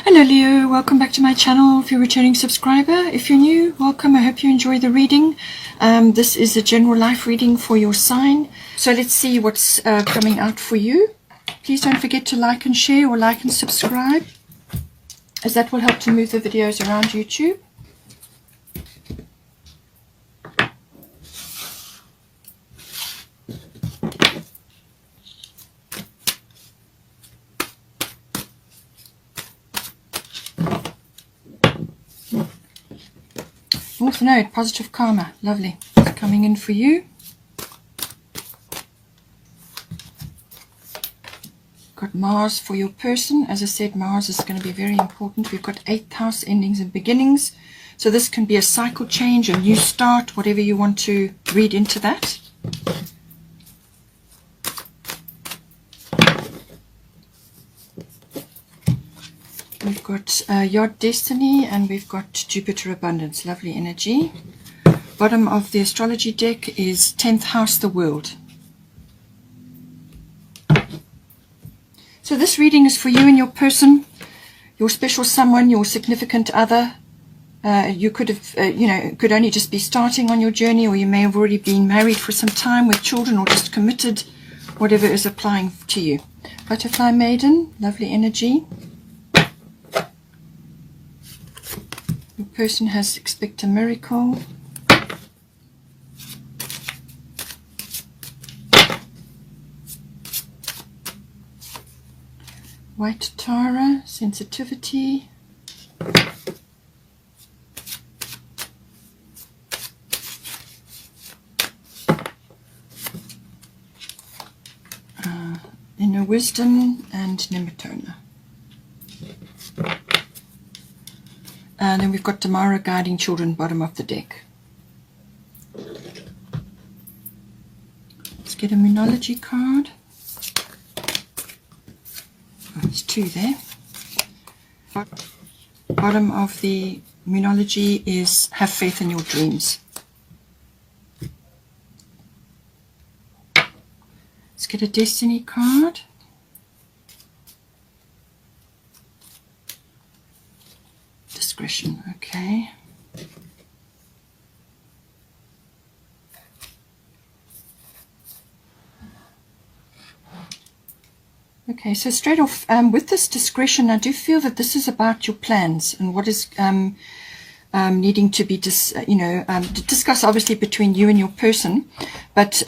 Hello Leo, welcome back to my channel. If you're a returning subscriber, if you're new, welcome. I hope you enjoy the reading. This is a general life reading for your sign. So let's see what's coming out for you. Please don't forget to like and share, or like and subscribe, as that will help to move the videos around YouTube. North Node, positive karma, lovely. It's coming in for you. Got Mars for your person. As I said, Mars is going to be very important. We've got 8th house, endings and beginnings. So this can be a cycle change, a new start, whatever you want to read into that. We've got Yod Destiny, and we've got Jupiter Abundance, lovely energy. Bottom of the astrology deck is 10th house, the world. So this reading is for you and your person, your special someone, your significant other. You could have, could only just be starting on your journey, or you may have already been married for some time with children, or just committed, whatever is applying to you. Butterfly Maiden, lovely energy. Your person has expect a miracle. White Tara, sensitivity. Inner Wisdom and Nematona. And then we've got Tamara, guiding children, bottom of the deck. Let's get a Moonology card. Oh, there's 2 there. Bottom of the Moonology is have faith in your dreams. Let's get a Destiny card. Discretion, okay. Okay, so straight off, with this discretion, I do feel that this is about your plans and what is needing to be discussed, obviously, between you and your person. But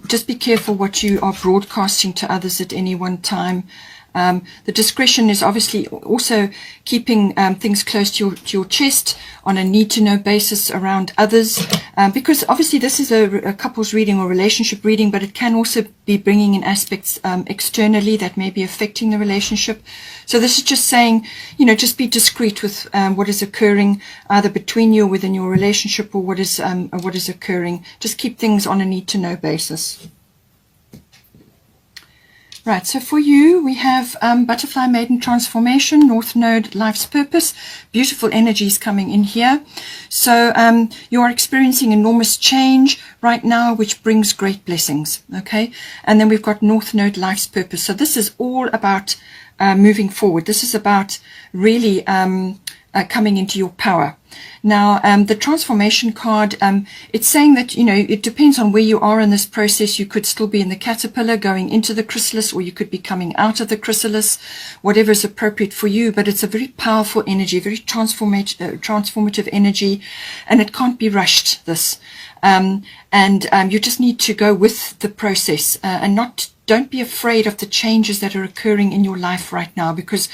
just be careful what you are broadcasting to others at any one time. The discretion is obviously also keeping things close to your chest on a need-to-know basis around others, because obviously this is a couples reading or relationship reading, but it can also be bringing in aspects externally that may be affecting the relationship. So this is just saying, just be discreet with what is occurring either between you or within your relationship, or what is occurring. Just keep things on a need-to-know basis. Right, so for you, we have Butterfly Maiden Transformation, North Node, Life's Purpose. Beautiful energies coming in here. So you are experiencing enormous change right now, which brings great blessings, okay? And then we've got North Node, Life's Purpose. So this is all about moving forward. This is about really coming into your power. Now, the transformation card, it's saying that, it depends on where you are in this process. You could still be in the caterpillar going into the chrysalis, or you could be coming out of the chrysalis, whatever is appropriate for you. But it's a very powerful energy, very transformative energy, and it can't be rushed, this. You just need to go with the process, and don't be afraid of the changes that are occurring in your life right now, because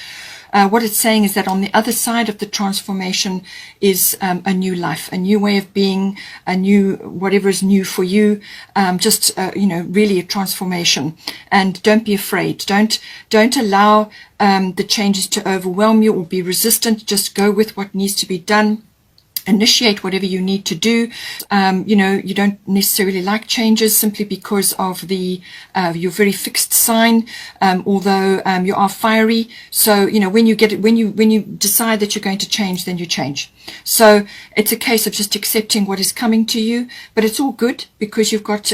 what it's saying is that on the other side of the transformation is a new life, a new way of being, whatever is new for you, really a transformation. And don't be afraid. Don't allow the changes to overwhelm you or be resistant. Just go with what needs to be done. initiate whatever you need to do. You don't necessarily like changes simply because of your very fixed sign, although you are fiery. So, when you decide that you're going to change, then you change. So it's a case of just accepting what is coming to you, but it's all good because you've got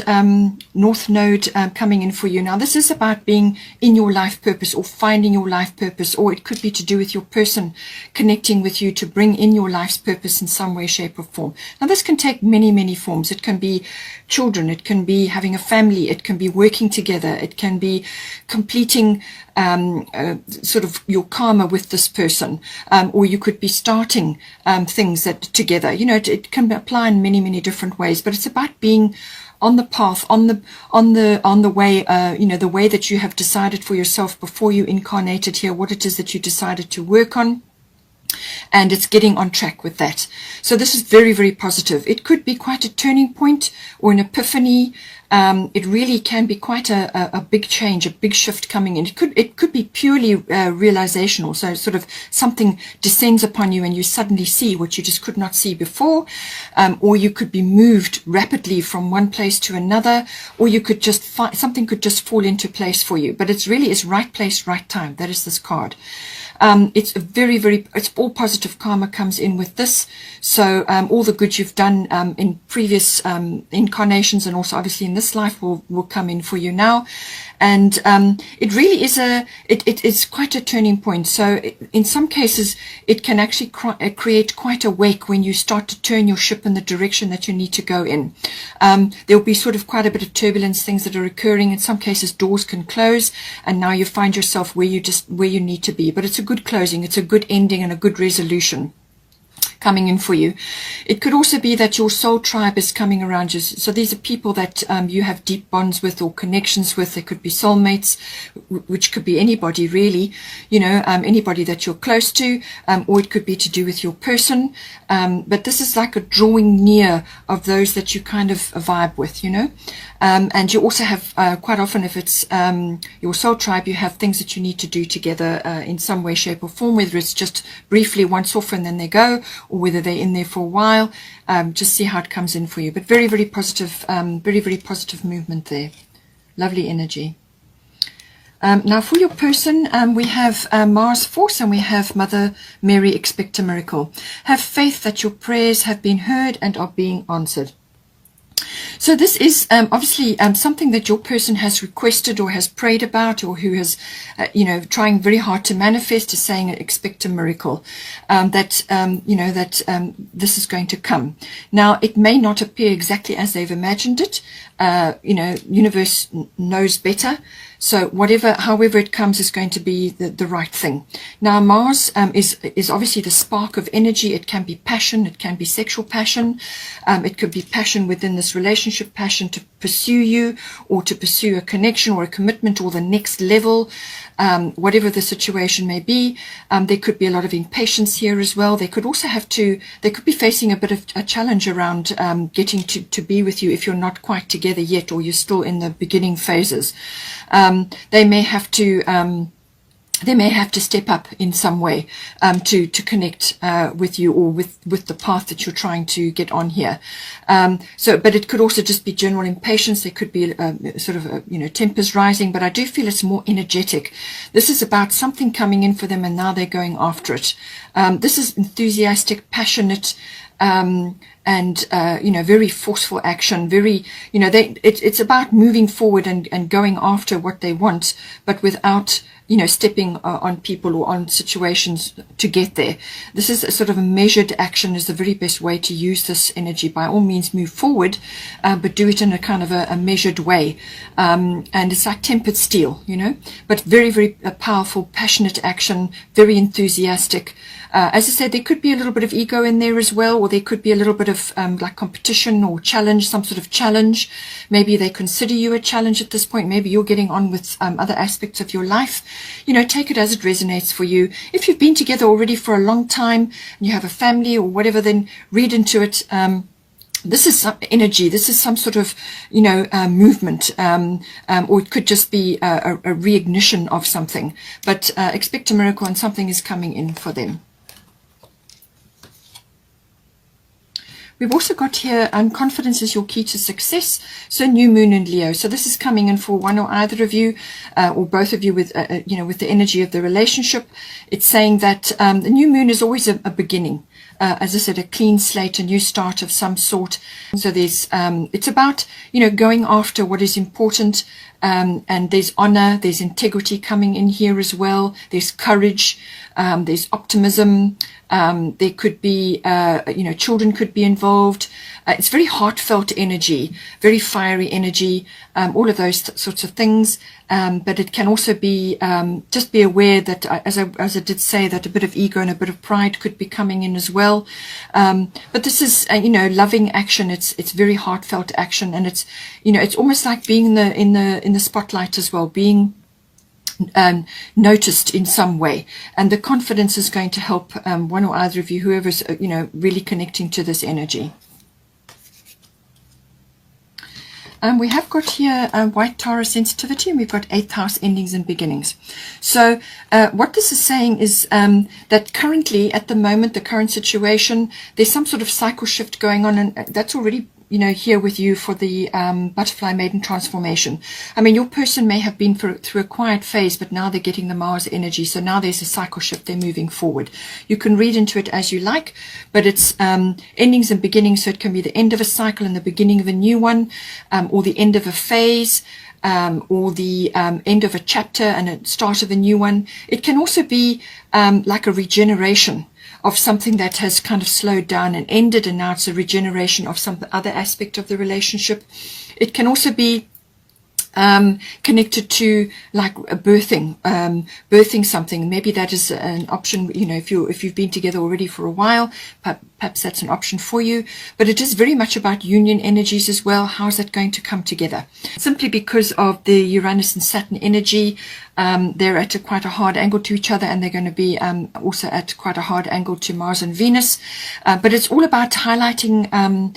North Node coming in for you. Now, this is about being in your life purpose or finding your life purpose, or it could be to do with your person connecting with you to bring in your life's purpose in some way, shape, or form. Now, this can take many, many forms. It can be children, it can be having a family, it can be working together, it can be completing sort of your karma with this person, or you could be starting things that together. It can apply in many, many different ways, but it's about being on the path, on the way, the way that you have decided for yourself before you incarnated here, what it is that you decided to work on. And it's getting on track with that. So this is very, very positive. It could be quite a turning point or an epiphany. It really can be quite a big change, a big shift coming in. It could be purely realizational. So sort of something descends upon you and you suddenly see what you just could not see before. Or you could be moved rapidly from one place to another, or you could just something could just fall into place for you. But it's really right place, right time. That is this card. It's it's all positive karma comes in with this. So all the good you've done in previous incarnations and also obviously in this life will come in for you now. And it really is it's quite a turning point. So in some cases, it can actually create quite a wake when you start to turn your ship in the direction that you need to go in. There will be sort of quite a bit of turbulence, things that are occurring. In some cases, doors can close, and now you find yourself where you need to be. But it's a good closing, it's a good ending, and a good resolution coming in for you. It could also be that your soul tribe is coming around you. So these are people that you have deep bonds with or connections with. They could be soulmates, which could be anybody really, anybody that you're close to, or it could be to do with your person. But this is like a drawing near of those that you kind of vibe with, and you also have quite often, if it's your soul tribe, you have things that you need to do together in some way, shape or form, whether it's just briefly once off and then they go, or whether they're in there for a while. Just see how it comes in for you. But very, very positive, very, very positive movement there. Lovely energy. Now for your person, we have Mars Force and we have Mother Mary, expect a miracle. Have faith that your prayers have been heard and are being answered. So this is obviously something that your person has requested or has prayed about, or who has, trying very hard to manifest, is saying expect a miracle, that this is going to come. Now, it may not appear exactly as they've imagined it. Universe knows better. So however it comes is going to be the right thing. Now, Mars is obviously the spark of energy. It can be passion. It can be sexual passion. It could be passion within this relationship, passion to pursue you or to pursue a connection or a commitment or the next level, whatever the situation may be. There could be a lot of impatience here as well. They could also they could be facing a bit of a challenge around getting to be with you if you're not quite together yet, or you're still in the beginning phases. They may have to step up in some way to connect with you, or with the path that you're trying to get on here. But it could also just be general impatience. There could be tempers rising, but I do feel it's more energetic. This is about something coming in for them, and now they're going after it. This is enthusiastic, passionate, and very forceful action. Very, it's about moving forward and going after what they want, but without stepping on people or on situations to get there. This is a sort of a measured action is the very best way to use this energy. By all means, move forward, but do it in a kind of a measured way. And it's like tempered steel, but very, very powerful, passionate action, very enthusiastic. As I said, there could be a little bit of ego in there as well, or there could be a little bit of like competition or challenge, some sort of challenge. Maybe they consider you a challenge at this point. Maybe you're getting on with other aspects of your life. Take it as it resonates for you. If you've been together already for a long time and you have a family or whatever, then read into it. This is some energy. This is some sort of, movement, or it could just be a reignition of something. But expect a miracle, and something is coming in for them. We've also got here, confidence is your key to success. So new moon in Leo. So this is coming in for one or either of you, or both of you with, with the energy of the relationship. It's saying that the new moon is always a beginning. As I said, a clean slate, a new start of some sort. So there's, it's about, going after what is important. And there's honor, there's integrity coming in here as well. There's courage, there's optimism. There could be, children could be involved. It's very heartfelt energy, very fiery energy, all of those sorts of things. But it can also be, just be aware that, as I did say, that a bit of ego and a bit of pride could be coming in as well. But this is, loving action. It's very heartfelt action, and it's, it's almost like being in the spotlight as well, being noticed in some way, and the confidence is going to help one or either of you, whoever's really connecting to this energy. We have got here white Taurus sensitivity, and we've got 8th house endings and beginnings. So what this is saying is that currently, at the moment, the current situation, there's some sort of cycle shift going on, and that's already here with you for the butterfly maiden transformation. I mean, your person may have been through a quiet phase, but now they're getting the Mars energy. So now there's a cycle shift. They're moving forward. You can read into it as you like, but it's endings and beginnings. So it can be the end of a cycle and the beginning of a new one, or the end of a phase, or the end of a chapter and a start of a new one. It can also be like a regeneration of something that has kind of slowed down and ended, and now it's a regeneration of some other aspect of the relationship. It can also be connected to like birthing something. Maybe that is an option, if you've been together already for a while, perhaps that's an option for you. But it is very much about union energies as well. How is that going to come together? Simply because of the Uranus and Saturn energy, they're at quite a hard angle to each other, and they're going to be also at quite a hard angle to Mars and Venus. But it's all about highlighting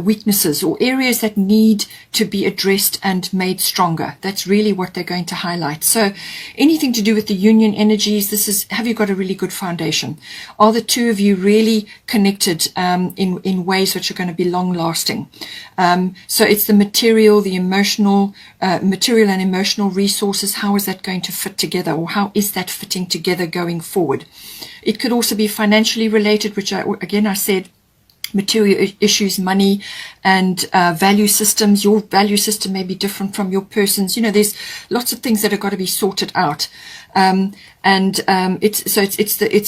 weaknesses or areas that need to be addressed and made stronger. That's really what they're going to highlight. So anything to do with the union energies, this is, have you got a really good foundation? Are the two of you really connected in ways which are going to be long lasting? So it's the material, the emotional, material and emotional resources. How is that going to fit together, or how is that fitting together going forward? It could also be financially related, which I said, material issues, money, and value systems. Your value system may be different from your person's. There's lots of things that have got to be sorted out, it's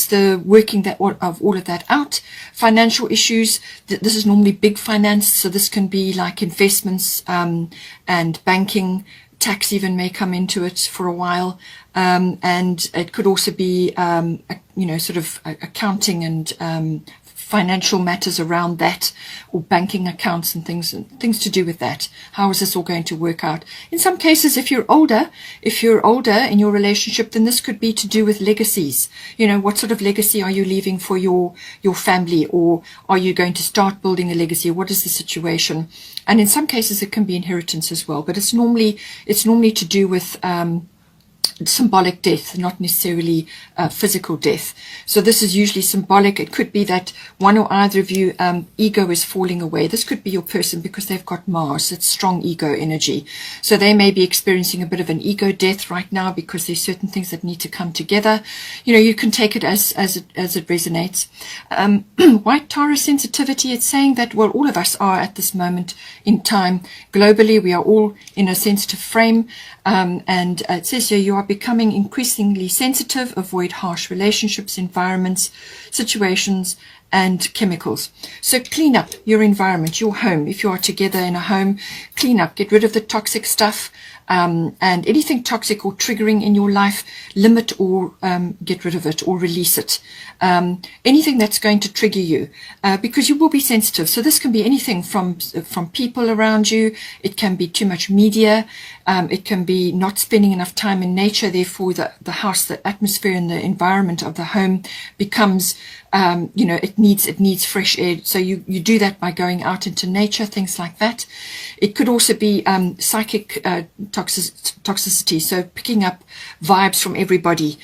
the working of all of that out. Financial issues. This is normally big finance, so this can be like investments and banking. Tax even may come into it for a while, and it could also be sort of accounting and financial matters around that, or banking accounts and things to do with that. How is this all going to work out? In some cases, if you're older in your relationship, then this could be to do with legacies. What sort of legacy are you leaving for your family, or are you going to start building a legacy? What is the situation? And in some cases, it can be inheritance as well, but it's normally to do with symbolic death, not necessarily physical death. So this is usually symbolic. It could be that one or either of you ego is falling away. This could be your person because they've got Mars. It's strong ego energy. So they may be experiencing a bit of an ego death right now because there's certain things that need to come together. You can take it as it resonates. White Taurus sensitivity, it's saying that, well, all of us are at this moment in time. Globally, we are all in a sensitive frame. And it says here, you are becoming increasingly sensitive. Avoid harsh relationships, environments, situations, and chemicals. So clean up your environment, your home. If you are together in a home, clean up, get rid of the toxic stuff, and anything toxic or triggering in your life, limit or get rid of it or release it. Anything that's going to trigger you, because you will be sensitive. So this can be anything from people around you. It can be too much media. It can be not spending enough time in nature. Therefore, the house, the atmosphere and the environment of the home becomes, it it needs fresh air. So you do that by going out into nature, things like that. It could also be psychic toxicity, so picking up vibes from everybody.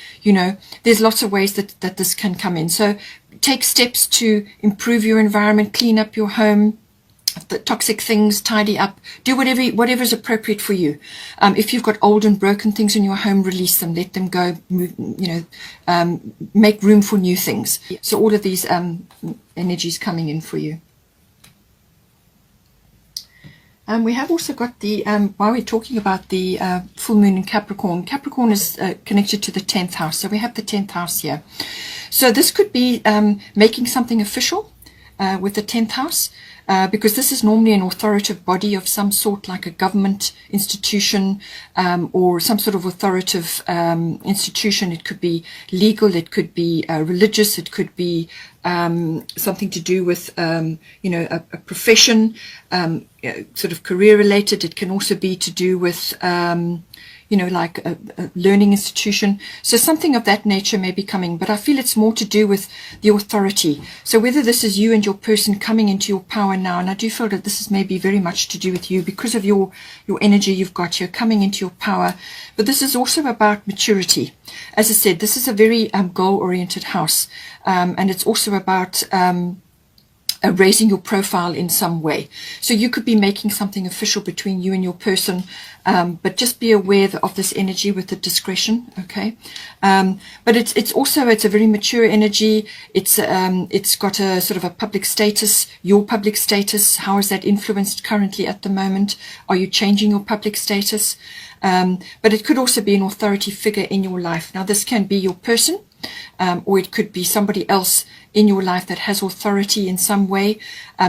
There's lots of ways that this can come in. So take steps to improve your environment, clean up your home, the toxic things, tidy up, do whatever is appropriate for you. If you've got old and broken things in your home, release them, let them go, move, make room for new things. So all of these energies coming in for you. We have also got the, while we're talking about the full moon in Capricorn, Capricorn is connected to the 10th house. So we have the 10th house here. So this could be making something official with the 10th house. Because this is normally an authoritative body of some sort, like a government institution or some sort of authoritative institution. It could be legal, it could be religious, it could be something to do with, a profession, sort of career related. It can also be to do with, like a learning institution. So something of that nature may be coming, but I feel it's more to do with the authority. So whether this is you and your person coming into your power now, and I do feel that this is maybe very much to do with you because of your energy you've got here coming into your power, but this is also about maturity. As I said, this is a very goal-oriented house, and it's also about raising your profile in some way. So you could be making something official between you and your person, but just be aware of this energy with the discretion, okay? But it's also a very mature energy. It's got a sort of a public status, your public status. How is that influenced currently at the moment? Are you changing your public status? But it could also be an authority figure in your life. Now this can be your person, or it could be somebody else in your life that has authority in some way,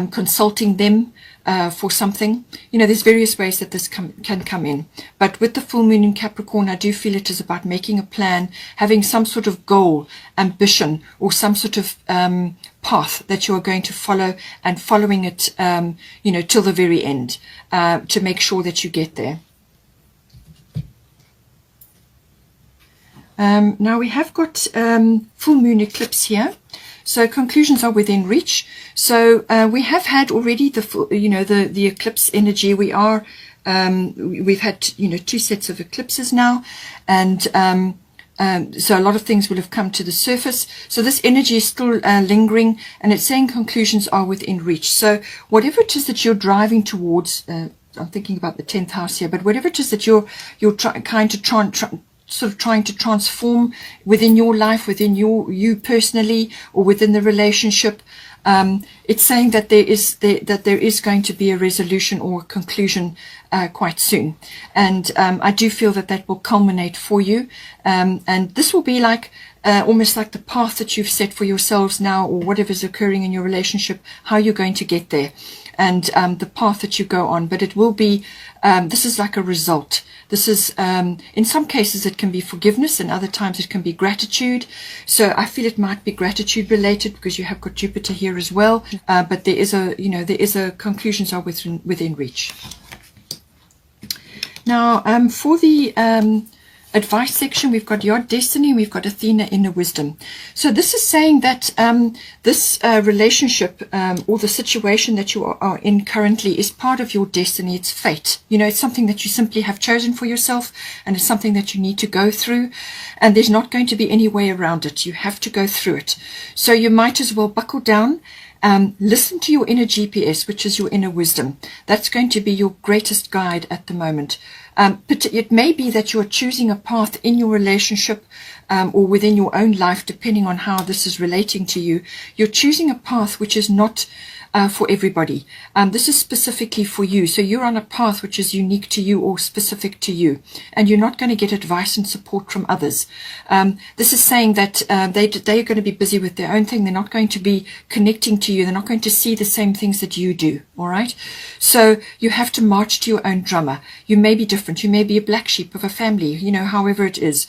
consulting them for something. There's various ways that this can come in. But with the full moon in Capricorn, I do feel it is about making a plan, having some sort of goal, ambition, or some sort of path that you are going to follow, and following it, till the very end, to make sure that you get there. Now we have got full moon eclipse here, so conclusions are within reach. So we have had already the full, the eclipse energy. We've had 2 sets of eclipses now, and so a lot of things will have come to the surface. So this energy is still lingering, and it's saying conclusions are within reach. So whatever it is that you're driving towards, I'm thinking about the 10th house here, but whatever it is that you're trying to transform within your life, within you personally, or within the relationship, it's saying that there is going to be a resolution or a conclusion quite soon, and I do feel that will culminate for you, and this will be like almost like the path that you've set for yourselves now, or whatever is occurring in your relationship, how you're going to get there, and the path that you go on. But it will be, this is like a result. This is, in some cases it can be forgiveness, and other times it can be gratitude. So I feel it might be gratitude related because you have got Jupiter here as well. But there is a conclusions are within reach. Now, for the advice section, we've got your destiny, and we've got Athena inner wisdom. So this is saying that this relationship or the situation that you are in currently is part of your destiny. It's fate. It's something that you simply have chosen for yourself, and it's something that you need to go through, and there's not going to be any way around it. You have to go through it. So you might as well buckle down. Listen to your inner GPS, which is your inner wisdom. That's going to be your greatest guide at the moment. But it may be that you're choosing a path in your relationship or within your own life, depending on how this is relating to you. You're choosing a path which is not for everybody. This is specifically for you. So you're on a path which is unique to you or specific to you, and you're not going to get advice and support from others. This is saying that they're going to be busy with their own thing. They're not going to be connecting to you. They're not going to see the same things that you do. All right. So you have to march to your own drummer. You may be different. You may be a black sheep of a family, however it is.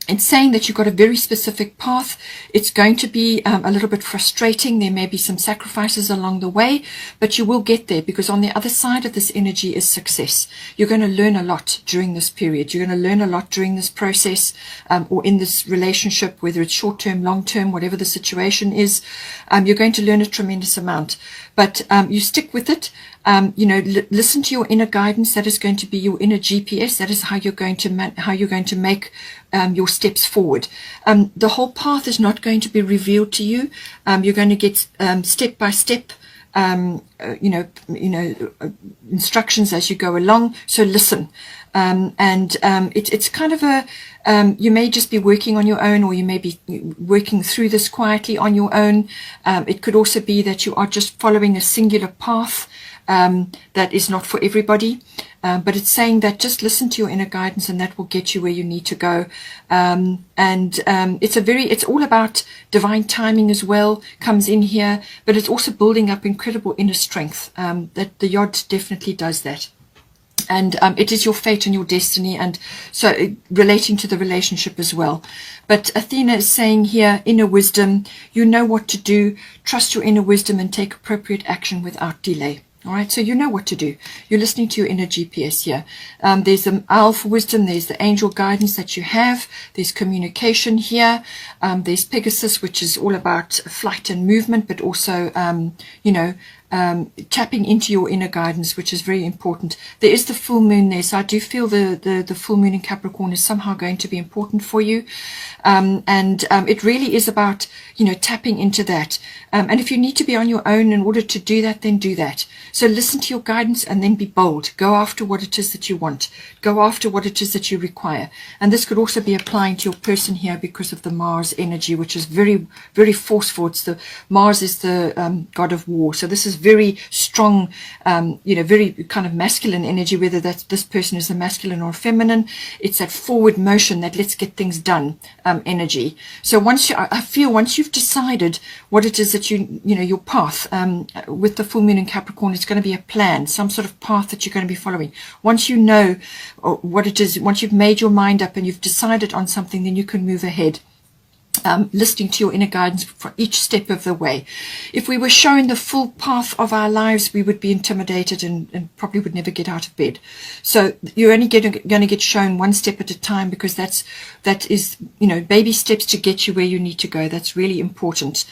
It's saying that you've got a very specific path. It's going to be a little bit frustrating. There may be some sacrifices along the way, but you will get there, because on the other side of this energy is success. You're going to learn a lot during this period. You're going to learn a lot during this process, or in this relationship, whether it's short-term, long-term, whatever the situation is. You're going to learn a tremendous amount, but you stick with it. Listen to your inner guidance. That is going to be your inner GPS. That is how you're going to make your steps forward. The whole path is not going to be revealed to you. You're going to get step by step, instructions as you go along. So listen. It's kind of a, you may just be working on your own, or you may be working through this quietly on your own. It could also be that you are just following a singular path that is not for everybody. But it's saying that just listen to your inner guidance, and that will get you where you need to go. It's all about divine timing as well, comes in here, but it's also building up incredible inner strength. That the Yod definitely does that. And it is your fate and your destiny, and so relating to the relationship as well. But Athena is saying here, inner wisdom, you know what to do, trust your inner wisdom and take appropriate action without delay. All right, so you know what to do. You're listening to your inner GPS here. There's the alpha wisdom. There's the angel guidance that you have. There's communication here. There's Pegasus, which is all about flight and movement, but also, tapping into your inner guidance, which is very important. There is the full moon there, so I do feel the full moon in Capricorn is somehow going to be important for you. It really is about, tapping into that. And if you need to be on your own in order to do that, then do that. So listen to your guidance and then be bold. Go after what it is that you want. Go after what it is that you require. And this could also be applying to your person here because of the Mars energy, which is very, very forceful. Mars is the god of war. So this is very strong, very kind of masculine energy, whether this person is a masculine or feminine. It's that forward motion, that let's get things done energy. So once you've decided what it is that your path, with the full moon in Capricorn, it's going to be a plan, some sort of path that you're going to be following. Once you know what it is, once you've made your mind up and you've decided on something, then you can move ahead. Listening to your inner guidance for each step of the way. If we were shown the full path of our lives, we would be intimidated and probably would never get out of bed. So you're only going to get shown one step at a time, because that is baby steps to get you where you need to go. That's really important,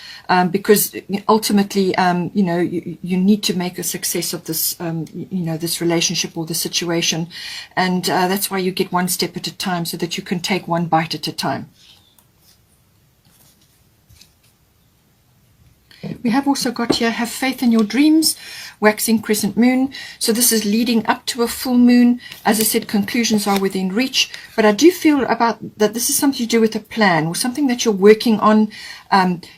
because ultimately you need to make a success of this this relationship or the situation, and that's why you get one step at a time, so that you can take one bite at a time. We have also got here, have faith in your dreams, waxing crescent moon. So this is leading up to a full moon. As I said, conclusions are within reach. But I do feel about that this is something to do with a plan, or something that you're working on.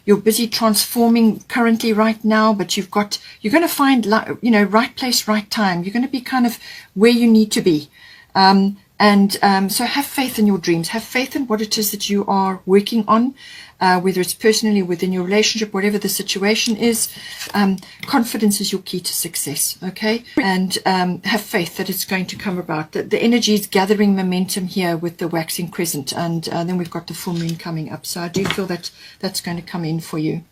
You're busy transforming currently right now, but you're going to find, right place, right time. You're going to be kind of where you need to be. So have faith in your dreams. Have faith in what it is that you are working on, whether it's personally, within your relationship, whatever the situation is. Confidence is your key to success, okay? And have faith that it's going to come about. The energy is gathering momentum here with the waxing crescent, and then we've got the full moon coming up. So I do feel that that's going to come in for you.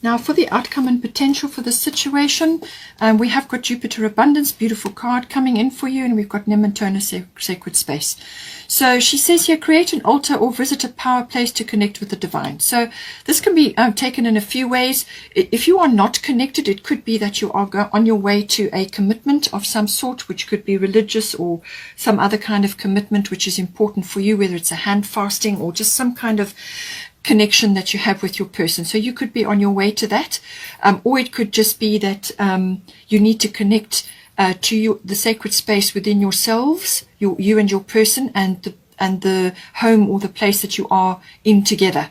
Now for the outcome and potential for the situation, we have got Jupiter Abundance, beautiful card coming in for you, and we've got Nementona, Sacred Space. So she says here, create an altar or visit a power place to connect with the divine. So this can be taken in a few ways. If you are not connected, it could be that you are on your way to a commitment of some sort, which could be religious or some other kind of commitment which is important for you, whether it's a hand fasting or just some kind of connection that you have with your person. So you could be on your way to that, or it could just be that you need to connect to the sacred space within yourselves, you and your person, and the home or the place that you are in together.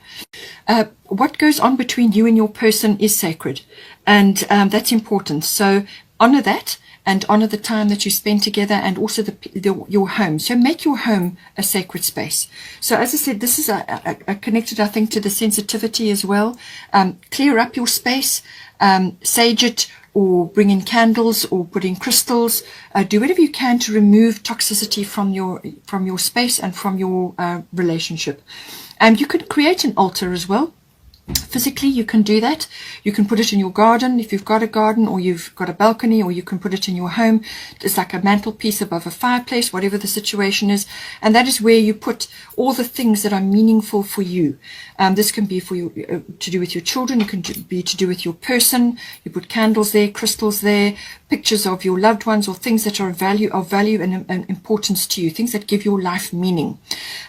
What goes on between you and your person is sacred, and that's important. So honor that, and honor the time that you spend together, and also your home. So make your home a sacred space. So as I said, this is connected, I think, to the sensitivity as well. Clear up your space, sage it, or bring in candles, or put in crystals. Do whatever you can to remove toxicity from your space and from your relationship. And you could create an altar as well. Physically, you can do that. You can put it in your garden if you've got a garden, or you've got a balcony, or you can put it in your home. It's like a mantelpiece above a fireplace, whatever the situation is. And that is where you put all the things that are meaningful for you. This can be for you to do with your children. It can be to do with your person. You put candles there, crystals there, pictures of your loved ones, or things that are of value and importance to you, things that give your life meaning.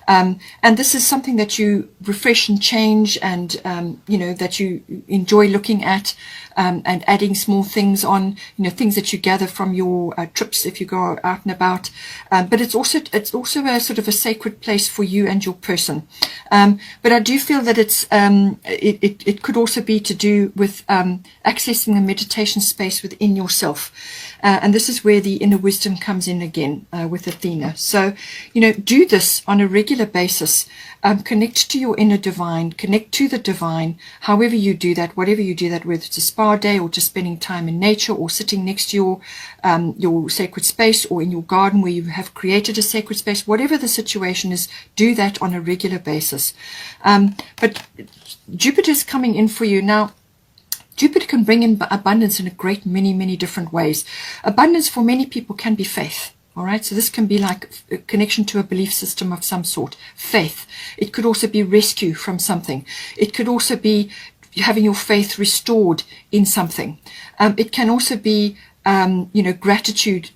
And this is something that you refresh and change, and that you enjoy looking at, and adding small things on, things that you gather from your trips if you go out and about. But it's also a sort of a sacred place for you and your person. But I do feel that it could also be to do with accessing the meditation space within yourself. And this is where the inner wisdom comes in again with Athena. So, do this on a regular basis. Connect to your inner divine, connect to the divine, however you do that, whatever you do that, whether it's a spa day or just spending time in nature, or sitting next to your sacred space, or in your garden where you have created a sacred space, whatever the situation is, do that on a regular basis. But Jupiter's coming in for you now. Jupiter can bring in abundance in a great many different ways. Abundance for many people can be faith. All right, so this can be like a connection to a belief system of some sort, faith. It could also be rescue from something. It could also be having your faith restored in something. It can also be, gratitude,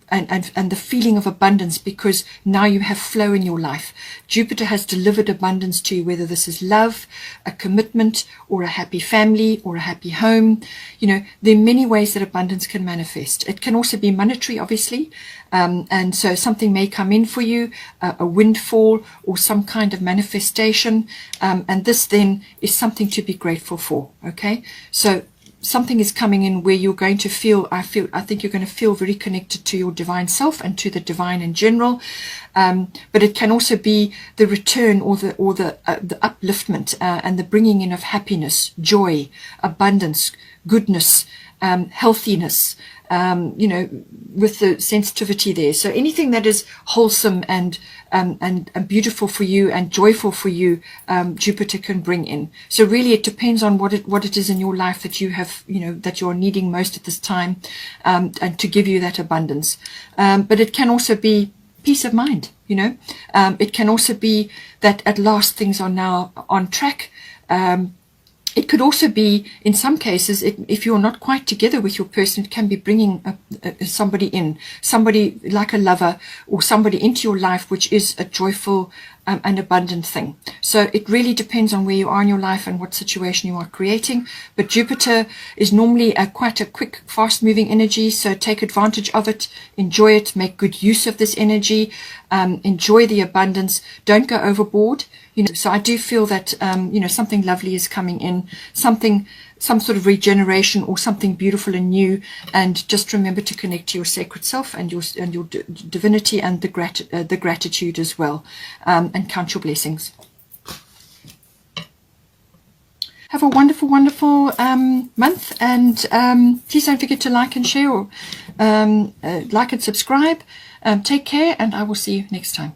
and the feeling of abundance, because now you have flow in your life. Jupiter has delivered abundance to you, whether this is love, a commitment, or a happy family, or a happy home. There are many ways that abundance can manifest. It can also be monetary, obviously. And so something may come in for you, a windfall, or some kind of manifestation. And this then is something to be grateful for. Okay. So something is coming in where you're going to feel, I think you're going to feel very connected to your divine self and to the divine in general. But it can also be the return, or the upliftment, and the bringing in of happiness, joy, abundance, goodness, healthiness, with the sensitivity there. So anything that is wholesome and beautiful for you and joyful for you, Jupiter can bring in. So really it depends on what it is in your life that you have, that you're needing most at this time, and to give you that abundance. But it can also be peace of mind, it can also be that at last things are now on track. It could also be, in some cases, if you're not quite together with your person, it can be bringing somebody in, somebody like a lover, or somebody into your life, which is a joyful and abundant thing. So it really depends on where you are in your life and what situation you are creating. But Jupiter is normally quite a quick, fast-moving energy, so take advantage of it, enjoy it, make good use of this energy, enjoy the abundance, don't go overboard. So I do feel that, something lovely is coming in, some sort of regeneration, or something beautiful and new. And just remember to connect to your sacred self and your divinity, and the gratitude as well, and count your blessings. Have a wonderful month, and please don't forget to like and share, or like and subscribe. Take care, and I will see you next time.